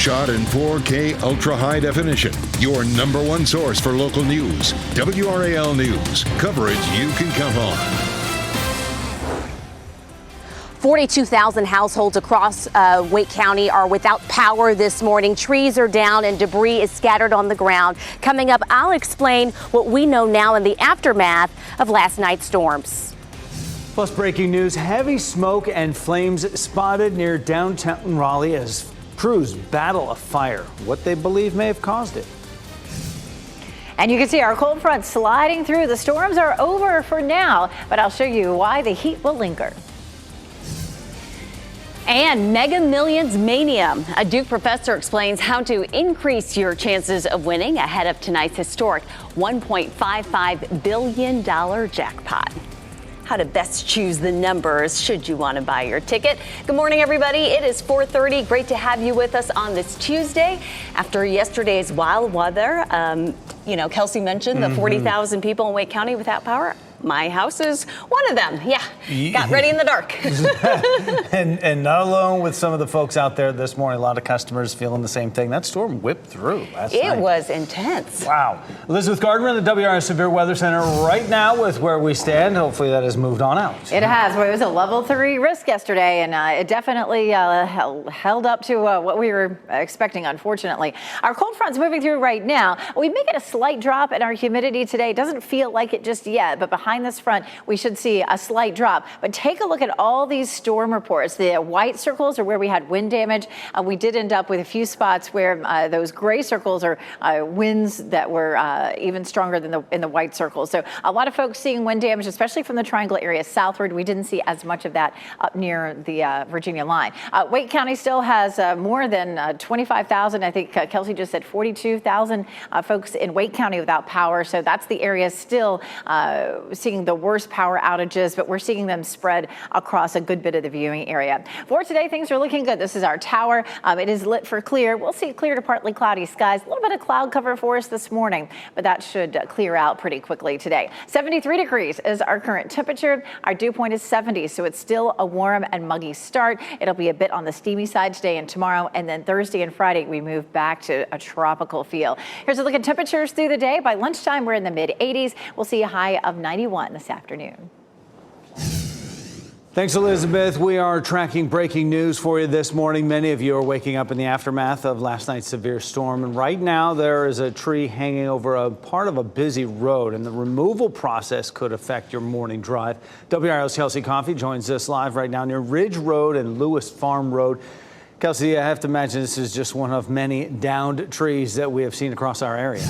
shot in 4K ultra high definition. Your #1 source for local news. WRAL News. Coverage you can count on. 42,000 households across Wake County are without power this morning. Trees are down and debris is scattered on the ground. Coming up, I'll explain what we know now in the aftermath of last night's storms. Plus, breaking news, heavy smoke and flames spotted near downtown Raleigh as crews battle a fire. What they believe may have caused it. And you can see our cold front sliding through. The storms are over for now, but I'll show you why the heat will linger. And Mega Millions Mania. A Duke professor explains how to increase your chances of winning ahead of tonight's historic $1.55 billion jackpot. How to best choose the numbers should you want to buy your ticket. Good morning, everybody. It is 4:30. Great to have you with us on this Tuesday. After yesterday's wild weather, Kelsey mentioned the 40,000 people in Wake County without power. My house is one of them. Yeah, got ready in the dark. and not alone with some of the folks out there this morning. A lot of customers feeling the same thing. That storm whipped through last night. It was intense. Wow. Elizabeth Gardner in the WRAL Severe Weather Center right now with where we stand. Hopefully that has moved on out. It has. Well, it was a level 3 risk yesterday, and it definitely held up to what we were expecting, unfortunately. Our cold front's moving through right now. We may get a slight drop in our humidity today. It doesn't feel like it just yet, but behind this front, we should see a slight drop. But take a look at all these storm reports. The white circles are where we had wind damage. We did end up with a few spots where those gray circles are winds that were even stronger than in the white circles. So a lot of folks seeing wind damage, especially from the Triangle area southward. We didn't see as much of that up near the Virginia line. Wake County still has more than 25,000. I think Kelsey just said 42,000 folks in Wake County without power. So that's the area still seeing the worst power outages, but we're seeing them spread across a good bit of the viewing area. For today, things are looking good. This is our tower. It is lit for clear. We'll see clear to partly cloudy skies. A little bit of cloud cover for us this morning, but that should clear out pretty quickly today. 73 degrees is our current temperature. Our dew point is 70, so it's still a warm and muggy start. It'll be a bit on the steamy side today and tomorrow, and then Thursday and Friday, we move back to a tropical feel. Here's a look at temperatures through the day. By lunchtime, we're in the mid-80s. We'll see a high of 91 this afternoon. Thanks, Elizabeth. We are tracking breaking news for you this morning. Many of you are waking up in the aftermath of last night's severe storm. And right now there is a tree hanging over a part of a busy road, and the removal process could affect your morning drive. WRAL's Kelsey Coffey joins us live right now near Ridge Road and Lewis Farm Road. Kelsey, I have to imagine this is just one of many downed trees that we have seen across our area.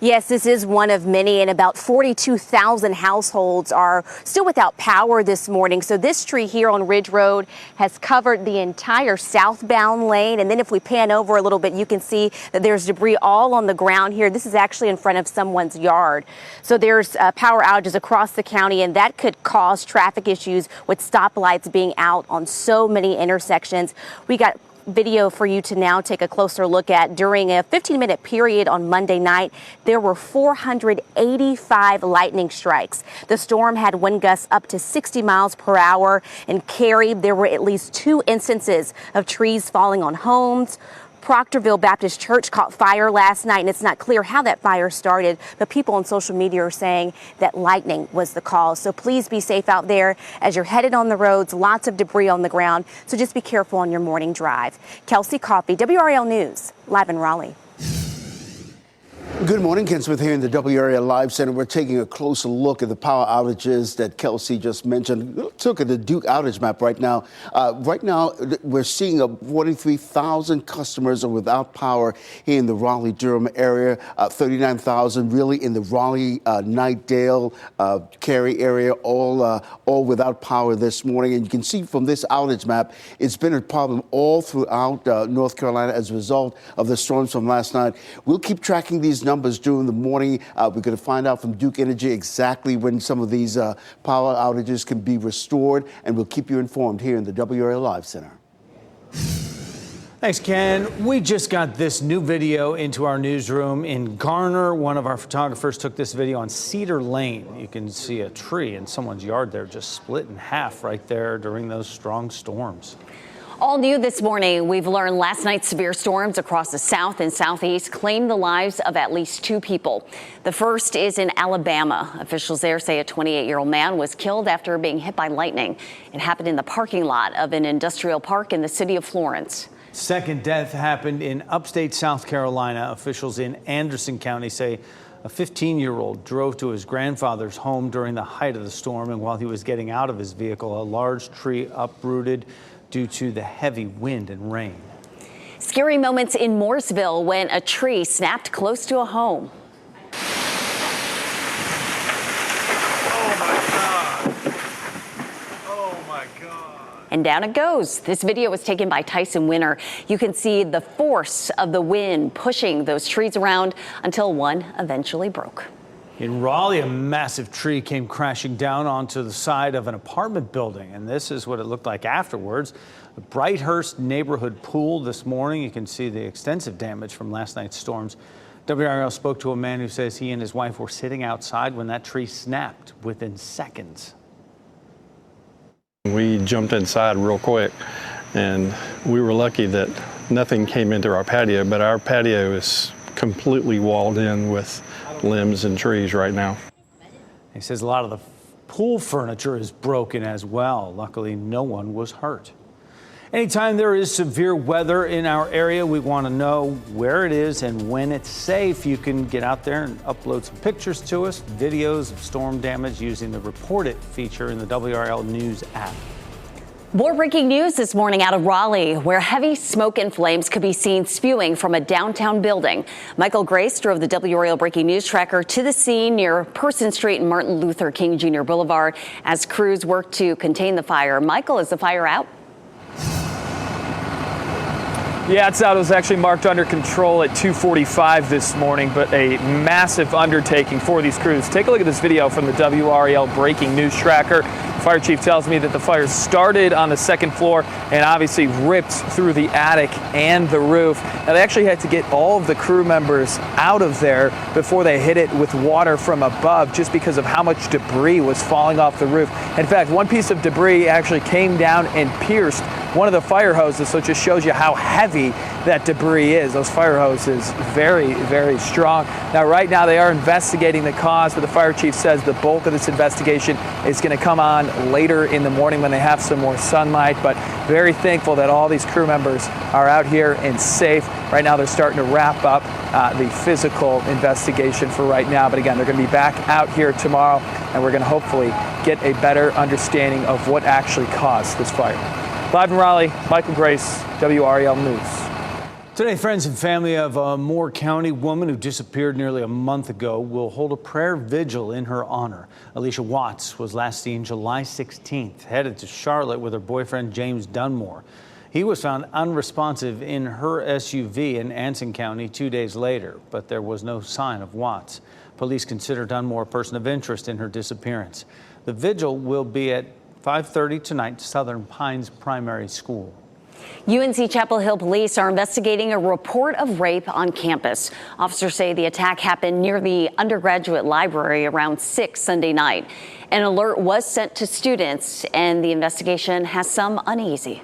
Yes, this is one of many, and about 42,000 households are still without power this morning. So this tree here on Ridge Road has covered the entire southbound lane. And then if we pan over a little bit, you can see that there's debris all on the ground here. This is actually in front of someone's yard. So there's power outages across the county, and that could cause traffic issues with stoplights being out on so many intersections. We got video for you to now take a closer look at. During a 15-minute period on Monday night, there were 485 lightning strikes. The storm had wind gusts up to 60 miles per hour. In Cary, there were at least 2 instances of trees falling on homes. Proctorville Baptist Church caught fire last night, and it's not clear how that fire started, but people on social media are saying that lightning was the cause. So please be safe out there as you're headed on the roads. Lots of debris on the ground, so just be careful on your morning drive. Kelsey Coffey, WRAL News, live in Raleigh. Good morning, Ken Smith here in the WRAL Live Center. We're taking a closer look at the power outages that Kelsey just mentioned. Let's look at the Duke outage map right now. Right now, we're seeing 43,000 customers are without power here in the Raleigh-Durham area. 39,000 really in the Raleigh, Knightdale, Cary area, all without power this morning. And you can see from this outage map, it's been a problem all throughout North Carolina as a result of the storms from last night. We'll keep tracking these numbers during the morning. We're going to find out from Duke Energy exactly when some of these power outages can be restored, and we'll keep you informed here in the WRAL Live Center. Thanks, Ken. We just got this new video into our newsroom in Garner. One of our photographers took this video on Cedar Lane. You can see a tree in someone's yard there just split in half right there during those strong storms. All new this morning, we've learned last night's severe storms across the south and southeast claimed the lives of at least 2 people. The first is in Alabama. Officials there say a 28-year-old man was killed after being hit by lightning. It happened in the parking lot of an industrial park in the city of Florence. Second death happened in upstate South Carolina. Officials in Anderson County say a 15-year-old drove to his grandfather's home during the height of the storm, and while he was getting out of his vehicle, a large tree uprooted due to the heavy wind and rain. Scary moments in Mooresville when a tree snapped close to a home. Oh my God. And down it goes. This video was taken by Tyson Winter. You can see the force of the wind pushing those trees around until one eventually broke. In Raleigh, a massive tree came crashing down onto the side of an apartment building, and this is what it looked like afterwards. The Brighthurst neighborhood pool this morning. You can see the extensive damage from last night's storms. WRAL spoke to a man who says he and his wife were sitting outside when that tree snapped within seconds. We jumped inside real quick, and we were lucky that nothing came into our patio, but our patio is completely walled in with limbs and trees right now. He says a lot of the pool furniture is broken as well. Luckily, no one was hurt. Anytime there is severe weather in our area, we want to know where it is and when it's safe. You can get out there and upload some pictures to us, videos of storm damage using the Report It feature in the WRL News app. More breaking news this morning out of Raleigh, where heavy smoke and flames could be seen spewing from a downtown building. Michael Grace drove the WRAL Breaking News Tracker to the scene near Person Street and Martin Luther King Jr. Boulevard as crews worked to contain the fire. Michael, is the fire out? Yeah, it's out. It was actually marked under control at 2:45 this morning, but a massive undertaking for these crews. Take a look at this video from the WRAL Breaking News Tracker. Fire chief tells me that the fire started on the second floor and obviously ripped through the attic and the roof. Now, they actually had to get all of the crew members out of there before they hit it with water from above, just because of how much debris was falling off the roof. In fact, one piece of debris actually came down and pierced one of the fire hoses, so it just shows you how heavy that debris is. Those fire hoses, very, very strong. Now, right now, they are investigating the cause, but the fire chief says the bulk of this investigation is going to come on later in the morning when they have some more sunlight. But very thankful that all these crew members are out here and safe. Right now, they're starting to wrap up the physical investigation for right now. But again, they're going to be back out here tomorrow, and we're going to hopefully get a better understanding of what actually caused this fire. Live in Raleigh, Michael Grace, WRAL News. Today, friends and family of a Moore County woman who disappeared nearly a month ago will hold a prayer vigil in her honor. Alicia Watts was last seen July 16th, headed to Charlotte with her boyfriend James Dunmore. He was found unresponsive in her SUV in Anson County 2 days later, but there was no sign of Watts. Police consider Dunmore a person of interest in her disappearance. The vigil will be at 5:30 tonight, Southern Pines Primary School. UNC Chapel Hill police are investigating a report of rape on campus. Officers say the attack happened near the undergraduate library around 6 Sunday night. An alert was sent to students, and the investigation has some uneasy.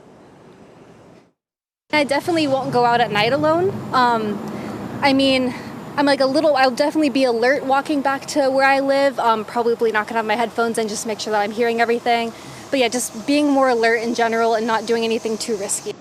I definitely won't go out at night alone. I'll definitely be alert walking back to where I live. Probably not gonna have my headphones in, just make sure that I'm hearing everything. But yeah, just being more alert in general and not doing anything too risky.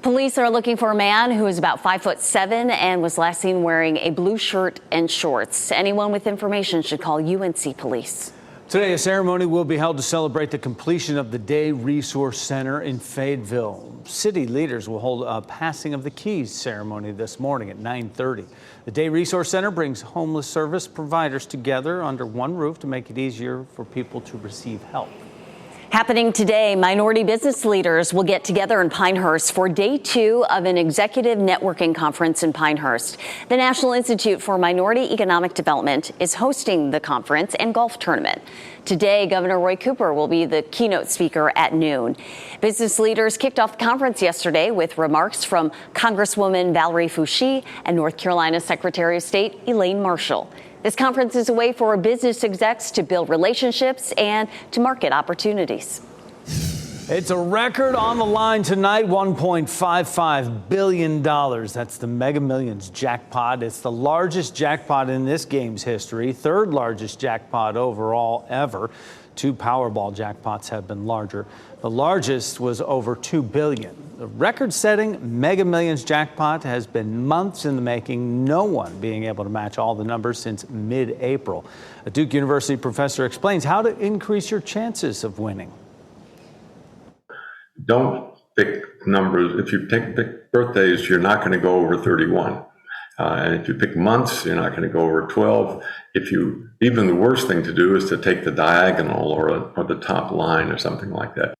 Police are looking for a man who is about 5'7" and was last seen wearing a blue shirt and shorts. Anyone with information should call UNC Police. Today, a ceremony will be held to celebrate the completion of the Day Resource Center in Fayetteville. City leaders will hold a passing of the keys ceremony this morning at 9:30. The Day Resource Center brings homeless service providers together under one roof to make it easier for people to receive help. Happening today, minority business leaders will get together in Pinehurst for day 2 of an executive networking conference in Pinehurst. The National Institute for Minority Economic Development is hosting the conference and golf tournament. Today, Governor Roy Cooper will be the keynote speaker at noon. Business leaders kicked off the conference yesterday with remarks from Congresswoman Valerie Foushee and North Carolina Secretary of State Elaine Marshall. This conference is a way for business execs to build relationships and to market opportunities. It's a record on the line tonight, $1.55 billion. That's the Mega Millions jackpot. It's the largest jackpot in this game's history, third largest jackpot overall ever. 2 Powerball jackpots have been larger. The largest was over $2 billion. The record-setting Mega Millions jackpot has been months in the making, no one being able to match all the numbers since mid-April. A Duke University professor explains how to increase your chances of winning. Don't pick numbers. If you pick birthdays, you're not going to go over 31. And if you pick months, you're not going to go over 12. Even the worst thing to do is to take the diagonal or the top line or something like that.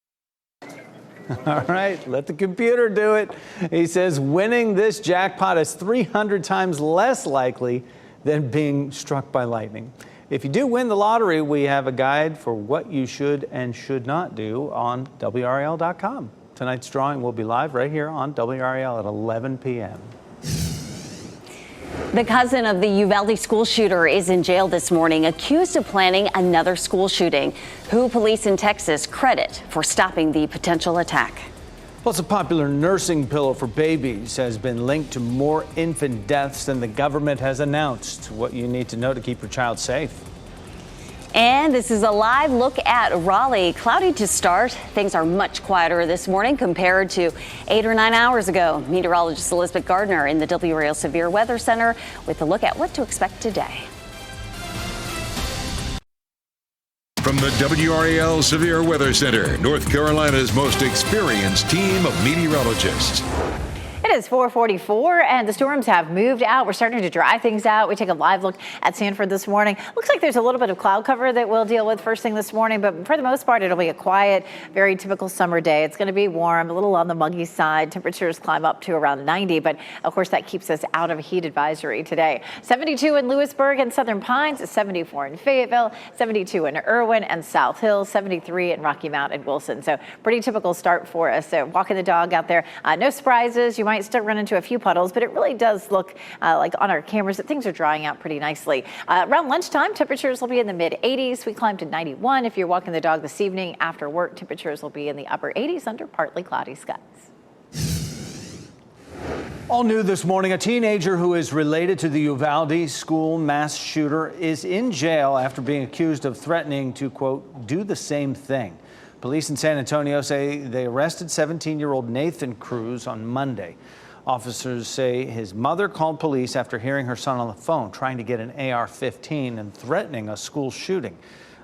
All right, let the computer do it. He says winning this jackpot is 300 times less likely than being struck by lightning. If you do win the lottery, we have a guide for what you should and should not do on WRAL.com. Tonight's drawing will be live right here on WRAL at 11 p.m. The cousin of the Uvalde school shooter is in jail this morning, accused of planning another school shooting, who police in Texas credit for stopping the potential attack. Plus, a popular nursing pillow for babies has been linked to more infant deaths than the government has announced. What you need to know to keep your child safe. And this is a live look at Raleigh. Cloudy to start. Things are much quieter this morning compared to 8 or 9 hours ago. Meteorologist Elizabeth Gardner in the WRAL Severe Weather Center with a look at what to expect today. From the WRAL Severe Weather Center, North Carolina's most experienced team of meteorologists. It is 4:44 and the storms have moved out. We're starting to dry things out. We take a live look at Sanford this morning. Looks like there's a little bit of cloud cover that we'll deal with first thing this morning, but for the most part, it'll be a quiet, very typical summer day. It's going to be warm, a little on the muggy side. Temperatures climb up to around 90, but of course that keeps us out of heat advisory today. 72 in Lewisburg and Southern Pines, 74 in Fayetteville, 72 in Irwin and South Hills, 73 in Rocky Mount and Wilson. So pretty typical start for us. So walking the dog out there, no surprises. You might still run into a few puddles, but it really does look like on our cameras that things are drying out pretty nicely. Around lunchtime, temperatures will be in the mid 80s. We climb to 91. If you're walking the dog this evening after work, temperatures will be in the upper 80s under partly cloudy skies. All new this morning, a teenager who is related to the Uvalde school mass shooter is in jail after being accused of threatening to, quote, do the same thing. Police in San Antonio say they arrested 17-year-old Nathan Cruz on Monday. Officers say his mother called police after hearing her son on the phone trying to get an AR-15 and threatening a school shooting.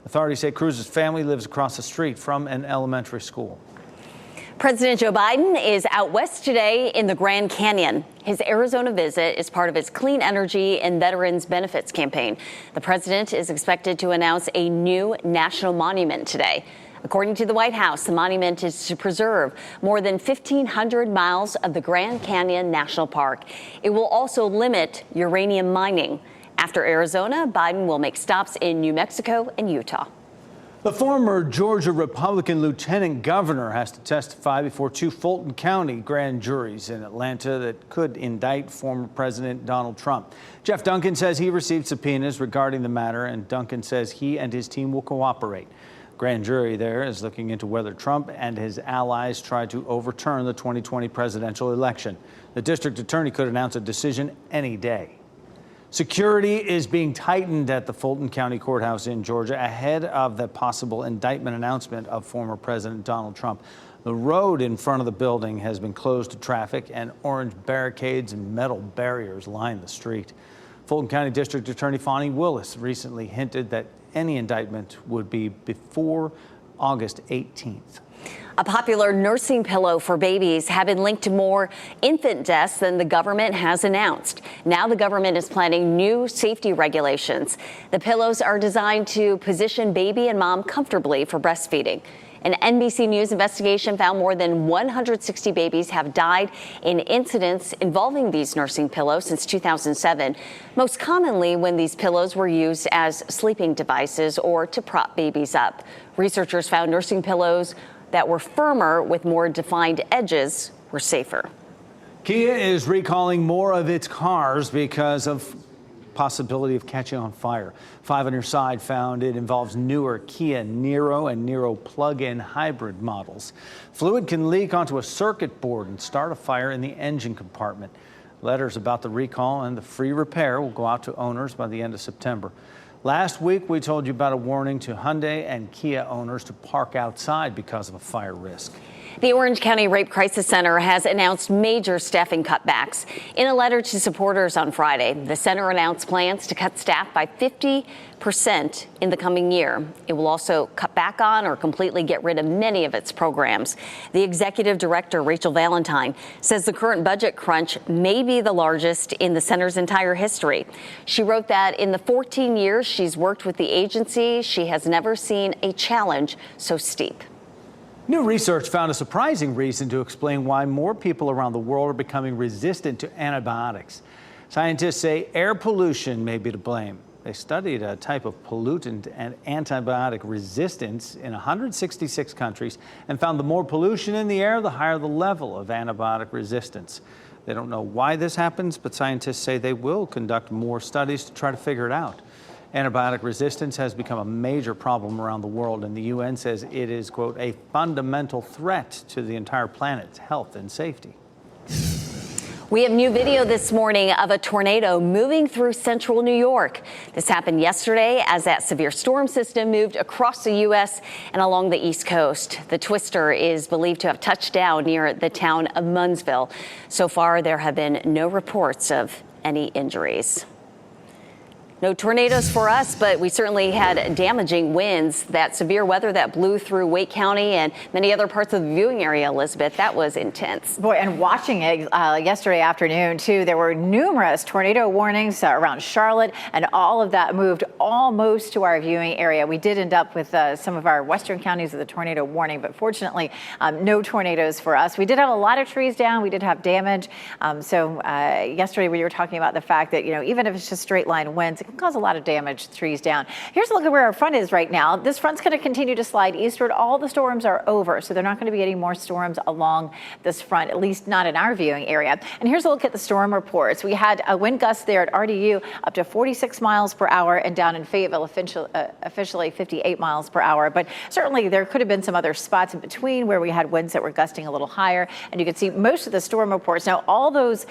Authorities say Cruz's family lives across the street from an elementary school. President Joe Biden is out west today in the Grand Canyon. His Arizona visit is part of his clean energy and veterans benefits campaign. The president is expected to announce a new national monument today. According to the White House, the monument is to preserve more than 1,500 miles of the Grand Canyon National Park. It will also limit uranium mining. After Arizona, Biden will make stops in New Mexico and Utah. The former Georgia Republican lieutenant governor has to testify before 2 Fulton County grand juries in Atlanta that could indict former President Donald Trump. Jeff Duncan says he received subpoenas regarding the matter, and Duncan says he and his team will cooperate. Grand jury there is looking into whether Trump and his allies tried to overturn the 2020 presidential election. The district attorney could announce a decision any day. Security is being tightened at the Fulton County Courthouse in Georgia ahead of the possible indictment announcement of former President Donald Trump. The road in front of the building has been closed to traffic, and orange barricades and metal barriers line the street. Fulton County District Attorney Fonnie Willis recently hinted that any indictment would be before August 18th. A popular nursing pillow for babies have been linked to more infant deaths than the government has announced. Now the government is planning new safety regulations. The pillows are designed to position baby and mom comfortably for breastfeeding. An NBC News investigation found more than 160 babies have died in incidents involving these nursing pillows since 2007, most commonly when these pillows were used as sleeping devices or to prop babies up. Researchers found nursing pillows that were firmer with more defined edges were safer. Kia is recalling more of its cars because of possibility of catching on fire. 5 on your side found it involves newer Kia Niro and Niro plug-in hybrid models. Fluid can leak onto a circuit board and start a fire in the engine compartment. Letters about the recall and the free repair will go out to owners by the end of September. Last week, we told you about a warning to Hyundai and Kia owners to park outside because of a fire risk. The Orange County Rape Crisis Center has announced major staffing cutbacks. In a letter to supporters on Friday, the center announced plans to cut staff by 50% in the coming year. It will also cut back on or completely get rid of many of its programs. The executive director, Rachel Valentine, says the current budget crunch may be the largest in the center's entire history. She wrote that in the 14 years she's worked with the agency, she has never seen a challenge so steep. New research found a surprising reason to explain why more people around the world are becoming resistant to antibiotics. Scientists say air pollution may be to blame. They studied a type of pollutant and antibiotic resistance in 166 countries and found the more pollution in the air, the higher the level of antibiotic resistance. They don't know why this happens, but scientists say they will conduct more studies to try to figure it out. Antibiotic resistance has become a major problem around the world, and the UN says it is, quote, a fundamental threat to the entire planet's health and safety. We have new video this morning of a tornado moving through central New York. This happened yesterday as that severe storm system moved across the U.S. and along the East Coast. The twister is believed to have touched down near the town of Munnsville. So far, there have been no reports of any injuries. No tornadoes for us, but we certainly had damaging winds. That severe weather that blew through Wake County and many other parts of the viewing area, Elizabeth, that was intense. Boy, and watching it yesterday afternoon, too, there were numerous tornado warnings around Charlotte, and all of that moved almost to our viewing area. We did end up with some of our western counties with a tornado warning, but fortunately, no tornadoes for us. We did have a lot of trees down. We did have damage. Yesterday we were talking about the fact that, even if it's just straight line winds, can cause a lot of damage, trees down. Here's a look at where our front is right now. This front's going to continue to slide eastward. All the storms are over, so they're not going to be any more storms along this front, at least not in our viewing area. And here's a look at the storm reports. We had a wind gust there at RDU up to 46 miles per hour and down in Fayetteville officially 58 miles per hour. But certainly there could have been some other spots in between where we had winds that were gusting a little higher. And you can see most of the storm reports. Now, all those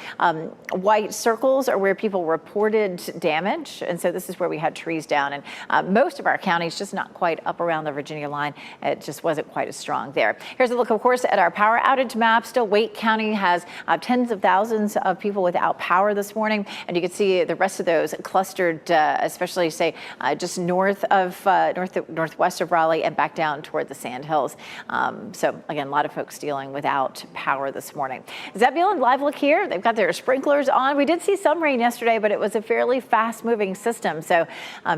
white circles are where people reported damage. And so this is where we had trees down, and most of our counties just not quite up around the Virginia line. It just wasn't quite as strong there. Here's a look, of course, at our power outage map. Still, Wake County has tens of thousands of people without power this morning, and you can see the rest of those clustered, especially say just northwest of Raleigh and back down toward the Sand Hills. So again, a lot of folks dealing without power this morning. Zebulon, live look here. They've got their sprinklers on. We did see some rain yesterday, but it was a fairly fast-moving system. So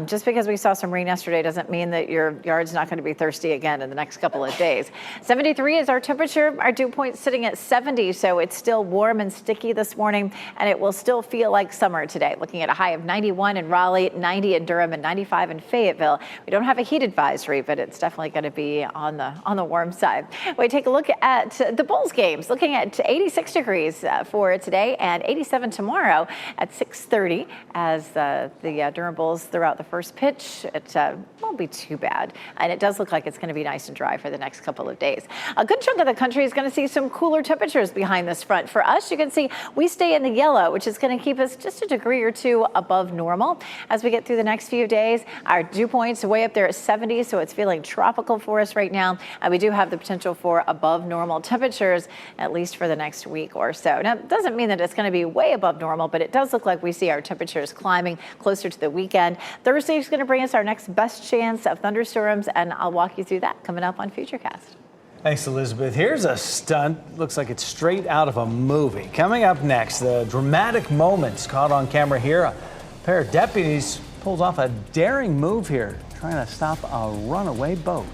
just because we saw some rain yesterday doesn't mean that your yard's not going to be thirsty again in the next couple of days. 73 is our temperature. Our dew point sitting at 70, so it's still warm and sticky this morning, and it will still feel like summer today. Looking at a high of 91 in Raleigh, 90 in Durham, and 95 in Fayetteville. We don't have a heat advisory, but it's definitely going to be on the warm side. We take a look at the Bulls games. Looking at 86 degrees for today and 87 tomorrow at 6:30 as the Durham Bulls throw out the first pitch. It won't be too bad, and it does look like it's going to be nice and dry for the next couple of days. A good chunk of the country is going to see some cooler temperatures behind this front. For us, you can see we stay in the yellow, which is going to keep us just a degree or two above normal as we get through the next few days. Our dew point's way up there at 70, so it's feeling tropical for us right now. We do have the potential for above normal temperatures, at least for the next week or so. Now, it doesn't mean that it's going to be way above normal, but it does look like we see our temperatures climbing closer to the weekend. Thursday is going to bring us our next best chance of thunderstorms, and I'll walk you through that coming up on Futurecast. Thanks, Elizabeth. Here's a stunt. Looks like it's straight out of a movie. Coming up next, the dramatic moments caught on camera here. A pair of deputies pulls off a daring move here, trying to stop a runaway boat.